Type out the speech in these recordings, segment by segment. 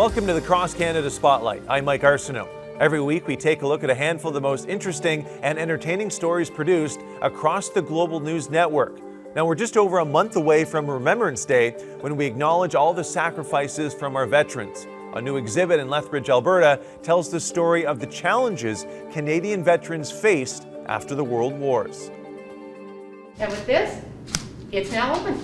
Welcome to the Cross Canada Spotlight. I'm Mike Arsenault. Every week we take a look at a handful of the most interesting and entertaining stories produced across the global news network. Now we're just over a month away from Remembrance Day, when we acknowledge all the sacrifices from our veterans. A new exhibit in Lethbridge, Alberta tells the story of the challenges Canadian veterans faced after the World Wars. And with this, it's now open.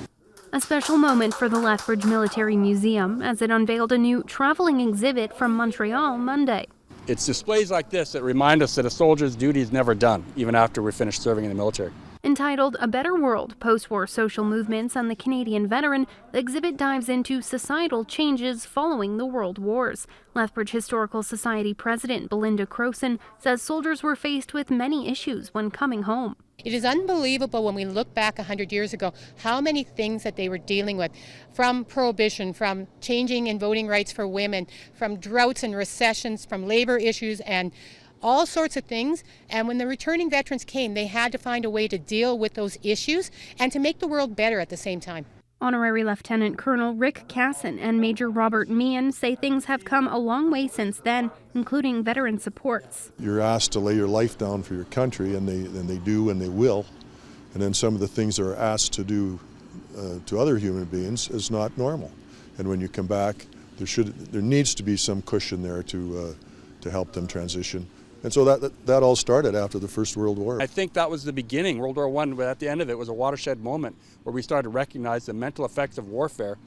A special moment for the Lethbridge Military Museum as it unveiled a new traveling exhibit from Montreal Monday. It's displays like this that remind us that a soldier's duty is never done, even after we're finished serving in the military. Entitled A Better World, Post-War Social Movements and the Canadian Veteran, the exhibit dives into societal changes following the World Wars. Lethbridge Historical Society President Belinda Croson says soldiers were faced with many issues when coming home. It is unbelievable when we look back 100 years ago how many things that they were dealing with, from prohibition, from changing in voting rights for women, from droughts and recessions, from labor issues and all sorts of things. And when the returning veterans came, they had to find a way to deal with those issues and to make the world better at the same time. Honorary Lieutenant Colonel Rick Casson and Major Robert Meehan say things have come a long way since then, including veteran supports. You're asked to lay your life down for your country, and they do, and they will. And then some of the things they're asked to do to other human beings is not normal. And when you come back, there needs to be some cushion there to help them transition. And so that all started after the First World War. I think that was the beginning. World War I, but at the end of it was a watershed moment where we started to recognize the mental effects of warfare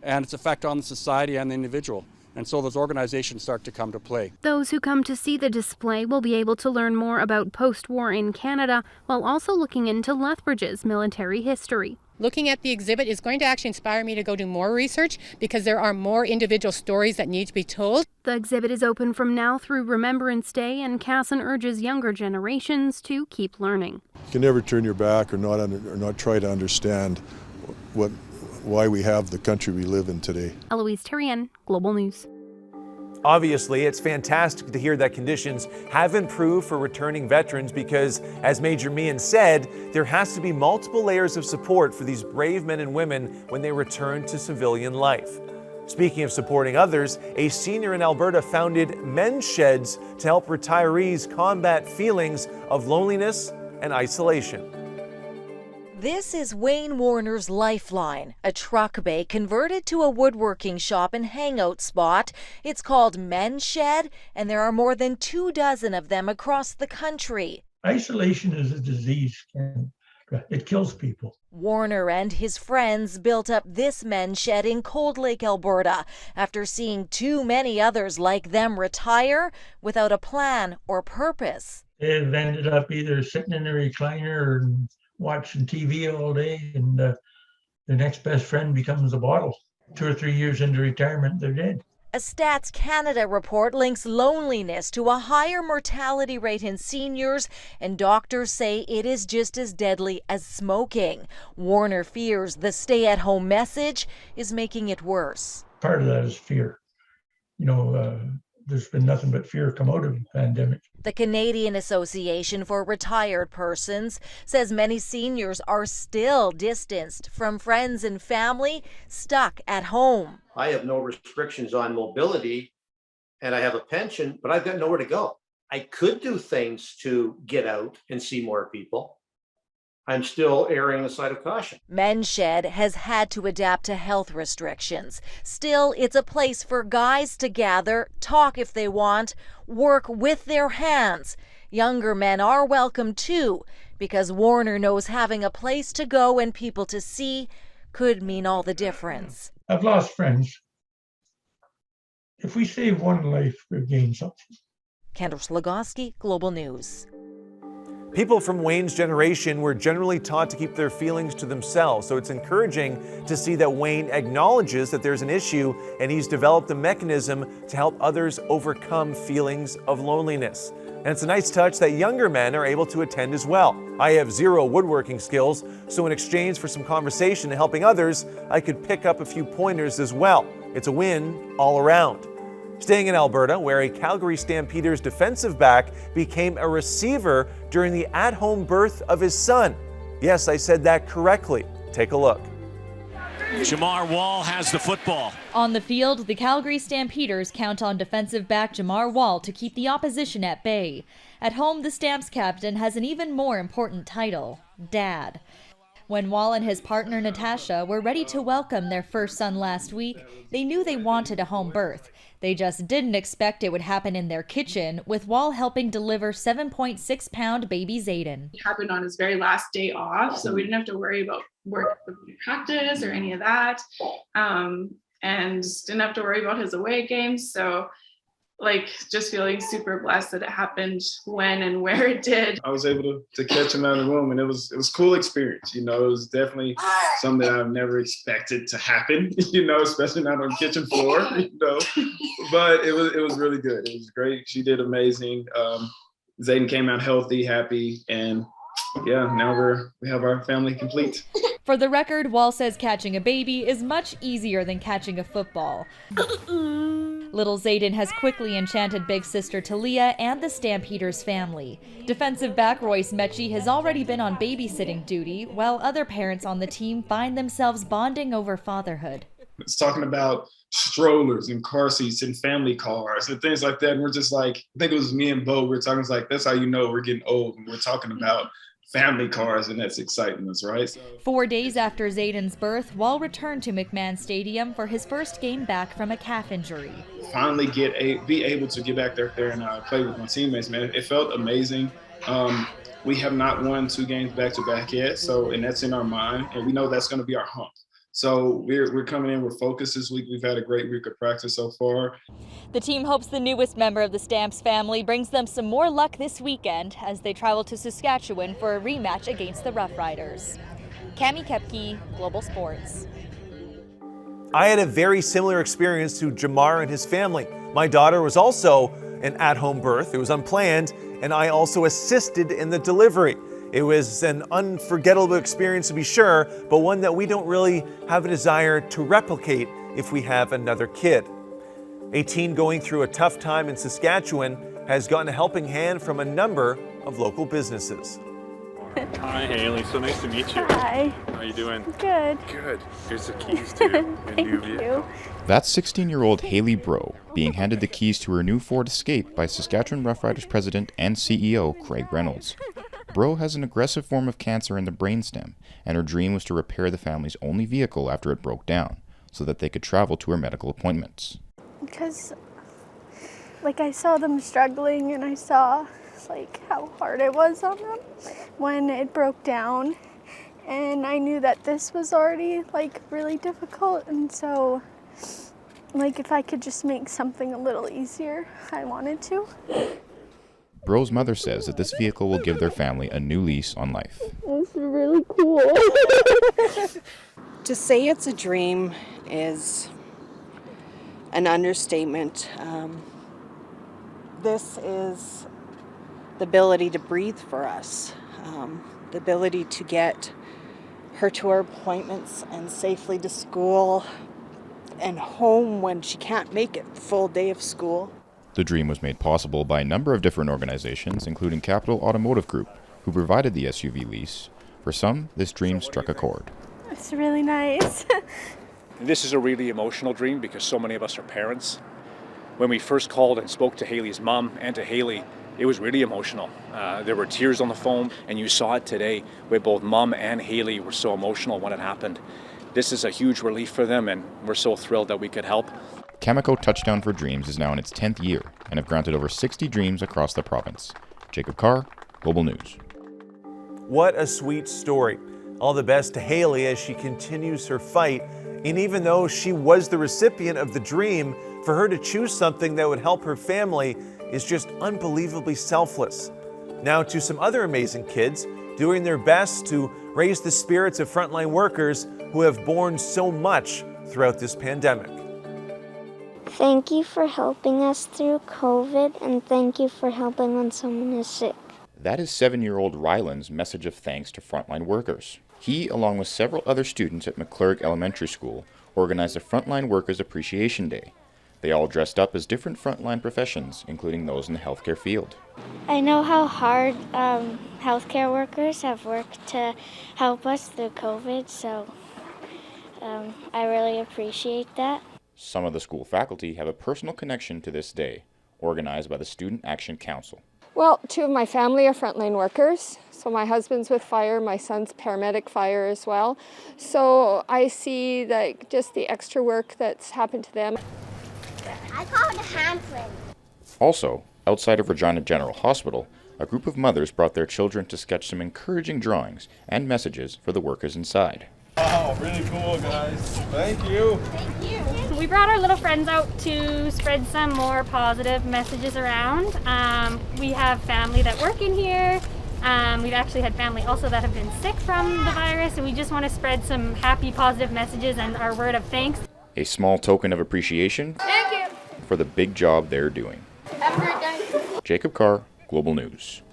and its effect on the society and the individual. And so those organizations start to come to play. Those who come to see the display will be able to learn more about post-war in Canada while also looking into Lethbridge's military history. Looking at the exhibit is going to actually inspire me to go do more research because there are more individual stories that need to be told. The exhibit is open from now through Remembrance Day, and Casson urges younger generations to keep learning. You can never turn your back or not try to understand why we have the country we live in today. Eloise Terrien, Global News. Obviously, it's fantastic to hear that conditions have improved for returning veterans because, as Major Meehan said, there has to be multiple layers of support for these brave men and women when they return to civilian life. Speaking of supporting others, a senior in Alberta founded men's sheds to help retirees combat feelings of loneliness and isolation. This is Wayne Warner's Lifeline, a truck bay converted to a woodworking shop and hangout spot. It's called Men's Shed, and there are more than 24 of them across the country. Isolation is a disease, and it kills people. Warner and his friends built up this men's shed in Cold Lake, Alberta, after seeing too many others like them retire without a plan or purpose. They've ended up either sitting in a recliner or watching TV all day, and their next best friend becomes a bottle. 2 or 3 years into retirement, they're dead. A Stats Canada report links loneliness to a higher mortality rate in seniors, and doctors say it is just as deadly as smoking. Warner fears the stay-at-home message is making it worse. Part of that is fear. There's been nothing but fear come out of the pandemic. The Canadian Association for Retired Persons says many seniors are still distanced from friends and family, stuck at home. I have no restrictions on mobility and I have a pension, but I've got nowhere to go. I could do things to get out and see more people. I'm still erring on the side of caution. Men's Shed has had to adapt to health restrictions. Still, it's a place for guys to gather, talk if they want, work with their hands. Younger men are welcome too, because Warner knows having a place to go and people to see could mean all the difference. I've lost friends. If we save one life, we've gained something. Candace Lagoski, Global News. People from Wayne's generation were generally taught to keep their feelings to themselves, so it's encouraging to see that Wayne acknowledges that there's an issue and he's developed a mechanism to help others overcome feelings of loneliness. And it's a nice touch that younger men are able to attend as well. I have zero woodworking skills, so in exchange for some conversation and helping others, I could pick up a few pointers as well. It's a win all around. Staying in Alberta, where a Calgary Stampeder's defensive back became a receiver during the at-home birth of his son. Yes, I said that correctly. Take a look. Jamar Wall has the football. On the field, the Calgary Stampeders count on defensive back Jamar Wall to keep the opposition at bay. At home, the Stamps captain has an even more important title, Dad. When Wall and his partner Natasha were ready to welcome their first son last week, they knew they wanted a home birth. They just didn't expect it would happen in their kitchen, with Wall helping deliver 7.6-pound baby Zayden. It happened on his very last day off, so we didn't have to worry about work practice or any of that, and didn't have to worry about his away games. So just feeling super blessed that it happened when and where it did. I was able to catch him out of the room, and it was a cool experience. It was definitely something that I've never expected to happen, especially not on the kitchen floor, but it was really good. It was great. She did amazing. Zayden came out healthy, happy, and now we have our family complete. For the record, Wall says catching a baby is much easier than catching a football. Little Zayden has quickly enchanted big sister Talia and the Stampeders family. Defensive back Royce Mechie has already been on babysitting duty, while other parents on the team find themselves bonding over fatherhood. It's talking about strollers and car seats and family cars and things like that. And we're just like, I think it was me and Bo, we were talking, it's like, that's how you know we're getting old. And we're talking about family cars, and that's exciting us, right? 4 days after Zayden's birth, Wall returned to McMahon Stadium for his first game back from a calf injury. Finally be able to get back there and play with my teammates, man. It felt amazing. We have not won 2 games back-to-back yet, and that's in our mind, and we know that's going to be our hump. So we're coming in, we're focused this week. We've had a great week of practice so far. The team hopes the newest member of the Stamps family brings them some more luck this weekend as they travel to Saskatchewan for a rematch against the Rough Riders. Cami Kepke, Global Sports. I had a very similar experience to Jamar and his family. My daughter was also an at-home birth. It was unplanned, and I also assisted in the delivery. It was an unforgettable experience to be sure, but one that we don't really have a desire to replicate if we have another kid. A teen going through a tough time in Saskatchewan has gotten a helping hand from a number of local businesses. Hi Haley, so nice to meet you. Hi. How are you doing? Good. Good. Here's the keys to your new vehicle. That's 16-year-old Haley Bro being handed the keys to her new Ford Escape by Saskatchewan Rough Riders president and CEO Craig Reynolds. Bro has an aggressive form of cancer in the brainstem, and her dream was to repair the family's only vehicle after it broke down, so that they could travel to her medical appointments. Because, I saw them struggling, and I saw, how hard it was on them when it broke down, and I knew that this was already, really difficult, and so, if I could just make something a little easier, I wanted to. Bro's mother says that this vehicle will give their family a new lease on life. It's really cool. To say it's a dream is an understatement. This is the ability to breathe for us, the ability to get her to her appointments and safely to school and home when she can't make it the full day of school. The dream was made possible by a number of different organizations, including Capital Automotive Group, who provided the SUV lease. For some, this dream struck a chord. It's really nice. This is a really emotional dream because so many of us are parents. When we first called and spoke to Haley's mom and to Haley, it was really emotional. There were tears on the phone, and you saw it today where both mom and Haley were so emotional when it happened. This is a huge relief for them, and we're so thrilled that we could help. Cameco Touchdown for Dreams is now in its 10th year and have granted over 60 dreams across the province. Jacob Carr, Global News. What a sweet story. All the best to Haley as she continues her fight. And even though she was the recipient of the dream, for her to choose something that would help her family is just unbelievably selfless. Now to some other amazing kids doing their best to raise the spirits of frontline workers who have borne so much throughout this pandemic. Thank you for helping us through COVID, and thank you for helping when someone is sick. That is 7-year-old Ryland's message of thanks to frontline workers. He, along with several other students at McClurg Elementary School, organized a Frontline Workers Appreciation Day. They all dressed up as different frontline professions, including those in the healthcare field. I know how hard healthcare workers have worked to help us through COVID, so I really appreciate that. Some of the school faculty have a personal connection to this day, organized by the Student Action Council. Well, 2 of my family are frontline workers. So my husband's with fire, my son's paramedic fire as well. So I see that just the extra work that's happened to them. I call it a handprint. Also, outside of Regina General Hospital, a group of mothers brought their children to sketch some encouraging drawings and messages for the workers inside. Wow, really cool, guys. Thank you. Thank you. We brought our little friends out to spread some more positive messages around. We have family that work in here. We've actually had family also that have been sick from the virus, and we just want to spread some happy, positive messages and our word of thanks. A small token of appreciation for the big job they're doing. Have a great day. Jacob Carr, Global News.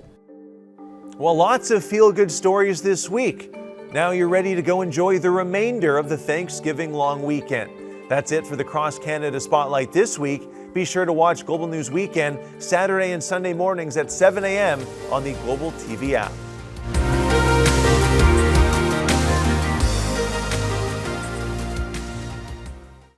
Well, lots of feel-good stories this week. Now you're ready to go enjoy the remainder of the Thanksgiving long weekend. That's it for the Cross Canada Spotlight this week. Be sure to watch Global News Weekend Saturday and Sunday mornings at 7 a.m. on the Global TV app.